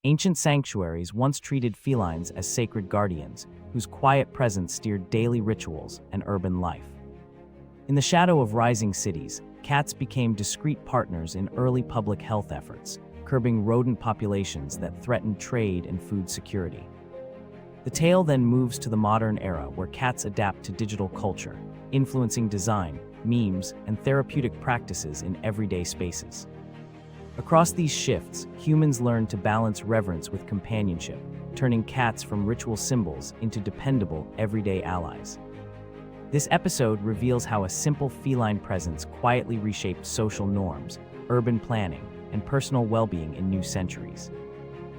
Ancient sanctuaries once treated felines as sacred guardians, whose quiet presence steered daily rituals and urban life. In the shadow of rising cities, cats became discreet partners in early public health efforts, curbing rodent populations that threatened trade and food security. The tale then moves to the modern era where cats adapt to digital culture, influencing design, memes, and therapeutic practices in everyday spaces. Across these shifts, humans learn to balance reverence with companionship, turning cats from ritual symbols into dependable, everyday allies. This episode reveals how a simple feline presence quietly reshaped social norms, urban planning, and personal well-being in new centuries.